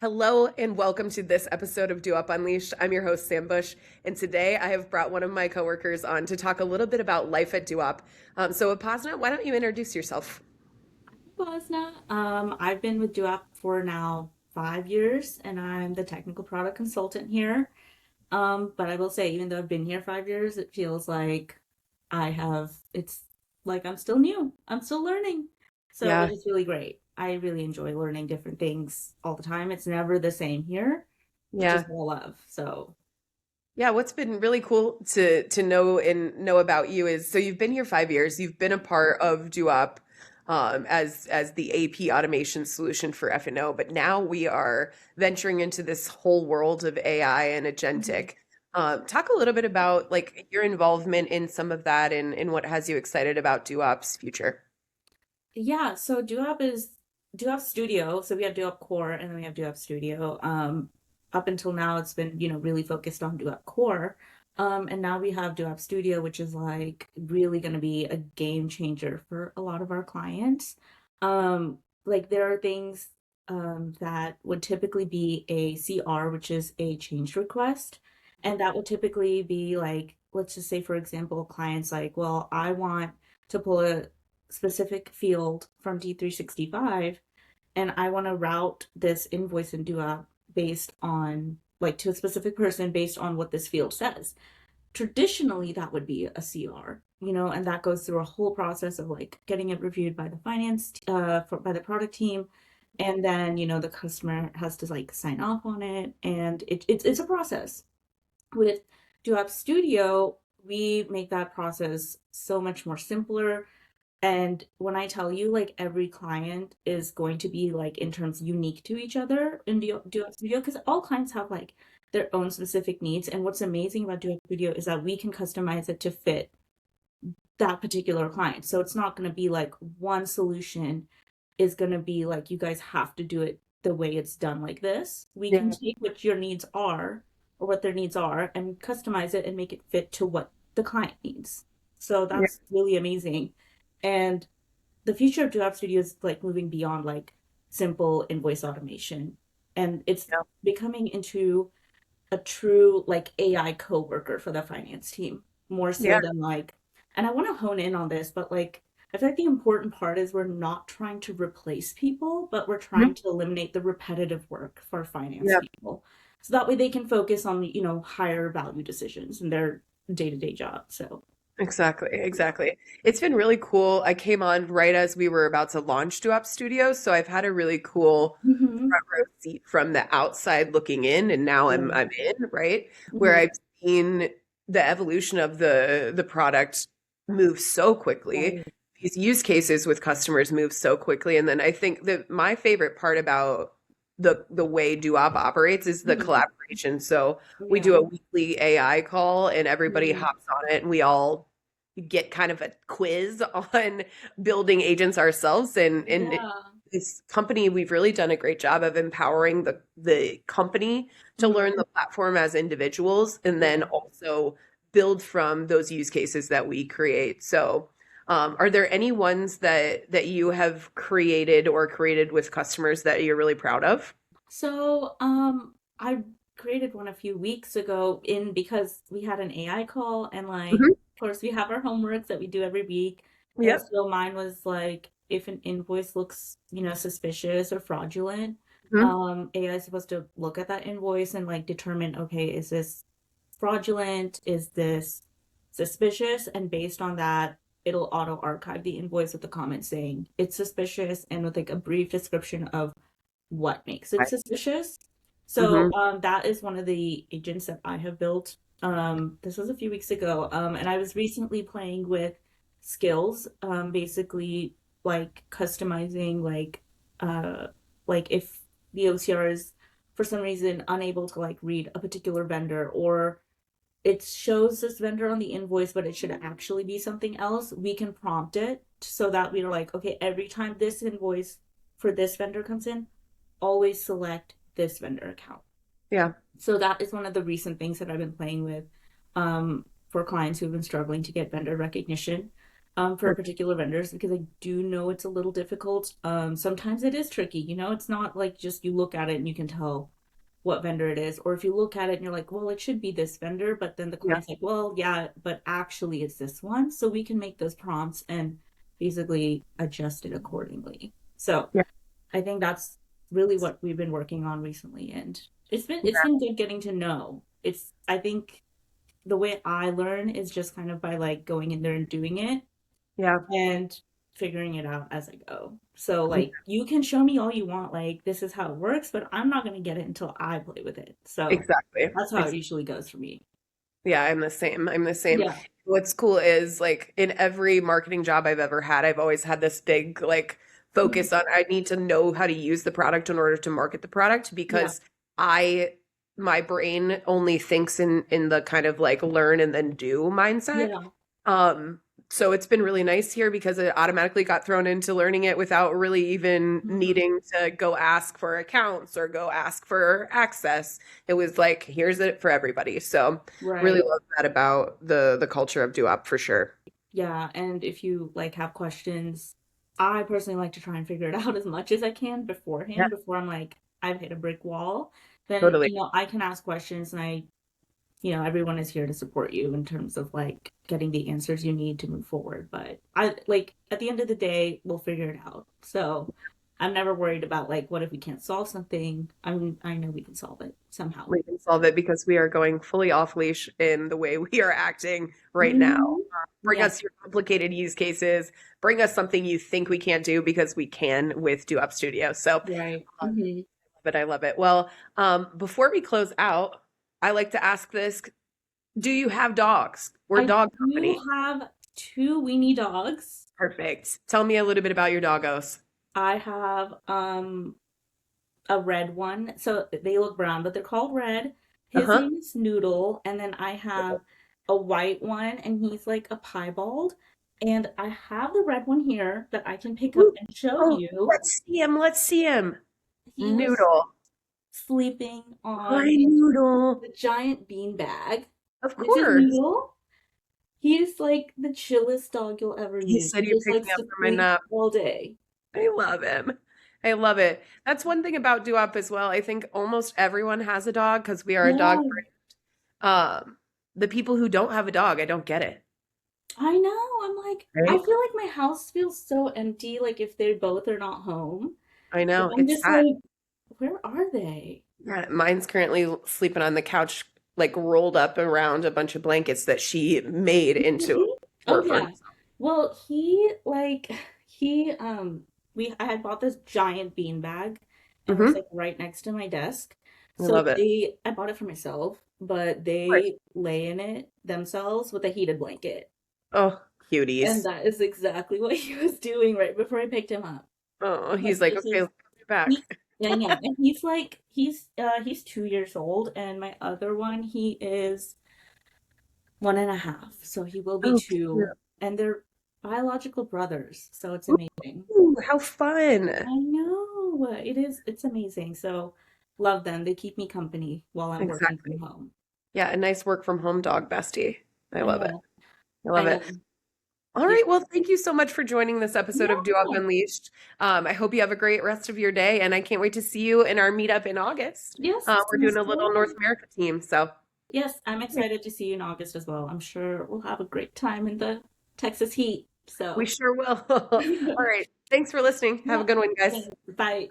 Hello and welcome to this episode of Dooap Unleashed. I'm your host, Sam Bush, and today I have brought one of my coworkers on to talk a little bit about life at Dooap. So, Upasna, why don't you introduce yourself? Upasna. I've been with Dooap for now 5 years, and I'm the technical product consultant here. But I will say, even though I've been here 5 years, it feels like it's like I'm still new. I'm still learning. So, which Yeah, is really great. I really enjoy learning different things all the time. It's never the same here, which is yeah, what I love. So, yeah. What's been really cool to know about you is so you've been here 5 years. You've been a part of Dooap as the AP automation solution for F&O, but now we are venturing into this whole world of AI and Mhm. agentic. Talk a little bit about like your involvement in some of that and what has you excited about Doop's future. Yeah, so Dooap is Dooap Studio. So we have Dooap Core and then we have Dooap Studio. Up until now, it's been, really focused on Dooap Core. And now we have Dooap Studio, which is like really going to be a game changer for a lot of our clients. Like there are things that would typically be a CR, which is a change request. And that would typically be like, let's just say, for example, clients like, well, I want to pull a specific field from D365 and I want to route this invoice in Dua based on like to a specific person based on what this field says. Traditionally, that would be a CR, and that goes through a whole process of like getting it reviewed by the by the product team, and then the customer has to like sign off on it, and it's a process. With Duap Studio, we make that process so much more simpler, and when I tell you, like every client is going to be like in terms unique to each other in Duo Studio, because all clients have like their own specific needs. And what's amazing about Duo Studio is that we can customize it to fit that particular client. So it's not going to be like one solution is going to be like you guys have to do it the way it's done like this. We can Yeah, take what your needs are or what their needs are and customize it and make it fit to what the client needs. So yeah, that's really amazing. And the future of Dooap Studio is like moving beyond like simple invoice automation, and it's becoming into a true like AI coworker for the finance team, more yeah, so than like, and I want to hone in on this, but like I feel like the important part is we're not trying to replace people, but we're mhm, trying to eliminate the repetitive work for finance yeah. people. So that way they can focus on, higher value decisions in their day-to-day job. So Exactly, exactly. It's been really cool. I came on right as we were about to launch Dooap Studio, so I've had a really cool mhm. front row seat from the outside looking in, and now I'm Yeah. I'm in, right? Where Mhm. I've seen the evolution of the product move so quickly. Right. These use cases with customers move so quickly, and then I think that my favorite part about the way Dooap operates is the Mhm. collaboration. So we Yeah. do a weekly AI call, and everybody Mhm. hops on it, and we all get kind of a quiz on building agents ourselves and Yeah. this company we've really done a great job of empowering the company to learn Mhm. the platform as individuals and then Yeah. also build from those use cases that we create. So are there any ones that you have created or created with customers that you're really proud of? So, I created one a few weeks ago in because we had an AI call and like, Mhm. of course, we have our homeworks that we do every week. And Yep. so mine was like, if an invoice looks, suspicious or fraudulent, Mhm. AI is supposed to look at that invoice and like determine, okay, is this fraudulent? Is this suspicious? And based on that, it'll auto archive the invoice with a comment saying it's suspicious and with like a brief description of what makes it suspicious. So Mhm. that is one of the agents that I have built. This was a few weeks ago, and I was recently playing with skills, basically like customizing, like if the OCR is for some reason unable to like read a particular vendor, or it shows this vendor on the invoice, but it should actually be something else. We can prompt it so that we're like, okay, every time this invoice for this vendor comes in, always select this vendor account. Yeah. So that is one of the recent things that I've been playing with for clients who've been struggling to get vendor recognition. for particular vendors because I do know it's a little difficult. Sometimes it is tricky, it's not like just you look at it and you can tell what vendor it is. Or if you look at it and you're like, well, it should be this vendor, but then the Yeah. client's like, well, yeah, but actually it's this one. So we can make those prompts and basically adjust it accordingly. So Yeah. I think that's really what we've been working on recently. And it's Yeah. been good getting to know. I think the way I learn is just kind of by like going in there and doing it Yeah. and figuring it out as I go. So like you can show me all you want, like this is how it works, but I'm not gonna get it until I play with it. So Exactly. that's how it usually goes for me. Yeah, I'm the same. I'm the same. Yeah. What's cool is like in every marketing job I've ever had, I've always had this big like focus on I need to know how to use the product in order to market the product Yeah. because I my brain only thinks in the kind of like learn and then do mindset. Yeah. Um, so it's been really nice here because it automatically got thrown into learning it without really even Mhm. needing to go ask for accounts or go ask for access. It was like, here's it for everybody. So really Right. love that about the culture of Dooap for sure. Yeah. And if you like have questions, I personally like to try and figure it out as much as I can Yeah, beforehand, before I'm like, I've hit a brick wall. Then, totally. I can ask questions and everyone is here to support you in terms of like getting the answers you need to move forward. But I like at the end of the day, we'll figure it out. So I'm never worried about like what if we can't solve something. I know we can solve it somehow. We can solve it because we are going fully off leash in the way we are acting right now. Hmm. Bring Yeah, us your complicated use cases. Bring us something you think we can't do because we can with Dooap Studio. So right. but I love it. Well, before we close out, I like to ask this. Do you have dogs? We're a I dog do company. have two weenie dogs. Perfect. Tell me a little bit about your doggos. I have a red one. So they look brown, but they're called Red. His Uh-huh. name is Noodle. And then I have a white one, and he's like a piebald. And I have the red one here that I can pick up Ooh. and show Oh, you. let's see him. Let's see him. He was Noodle. sleeping on Hi, Noodle. the giant bean bag. Of This is course. Noodle. He's like the chillest dog you'll ever He meet. said He you just picked me likes up to from my sleep nap. all day. I love him. I love it. That's one thing about Doo-Wop as well. I think almost everyone has a dog because we are a dog. Yeah, Um, the people who don't have a dog, I don't get it. I know. I'm like, I Right? feel like my house feels so empty, like if they both are not home. I But know. I'm It's just sad. like, where are they? Yeah, mine's currently sleeping on the couch, like rolled up around a bunch of blankets that she made into Mhm. a Oh fort for yeah. himself. Well, he like he we I had bought this giant bean bag and it was Hmm. like right next to my desk. I So love it. Of I bought it for myself, but course. they lay in it themselves with a heated blanket. Oh, And cuties. that is exactly what he was doing right before I picked him up. Oh, Like he's like, this okay, is let's get back. he yeah, yeah. And he's like he's 2 years old, and my other one, he is 1.5. So he will be Oh, cute. two. And they're biological brothers. So it's amazing. Ooh, how fun. I know. It's amazing. So love them. They keep me company while I'm working from Exactly. home. Yeah, a nice work from home dog bestie. I I love it. know. I I love it. know. All Yeah. right. Well, thank you so much for joining this episode of Do Up Yeah. Unleashed. I hope you have a great rest of your day, and I can't wait to see you in our meetup in August. Yes, We're sounds doing a little North good. America team, so Yes, I'm excited to see you in August as well. I'm sure we'll have a great time in the Texas heat. we So, sure will. All right. Thanks for listening. Have a yeah. good one, guys. Thanks. Bye.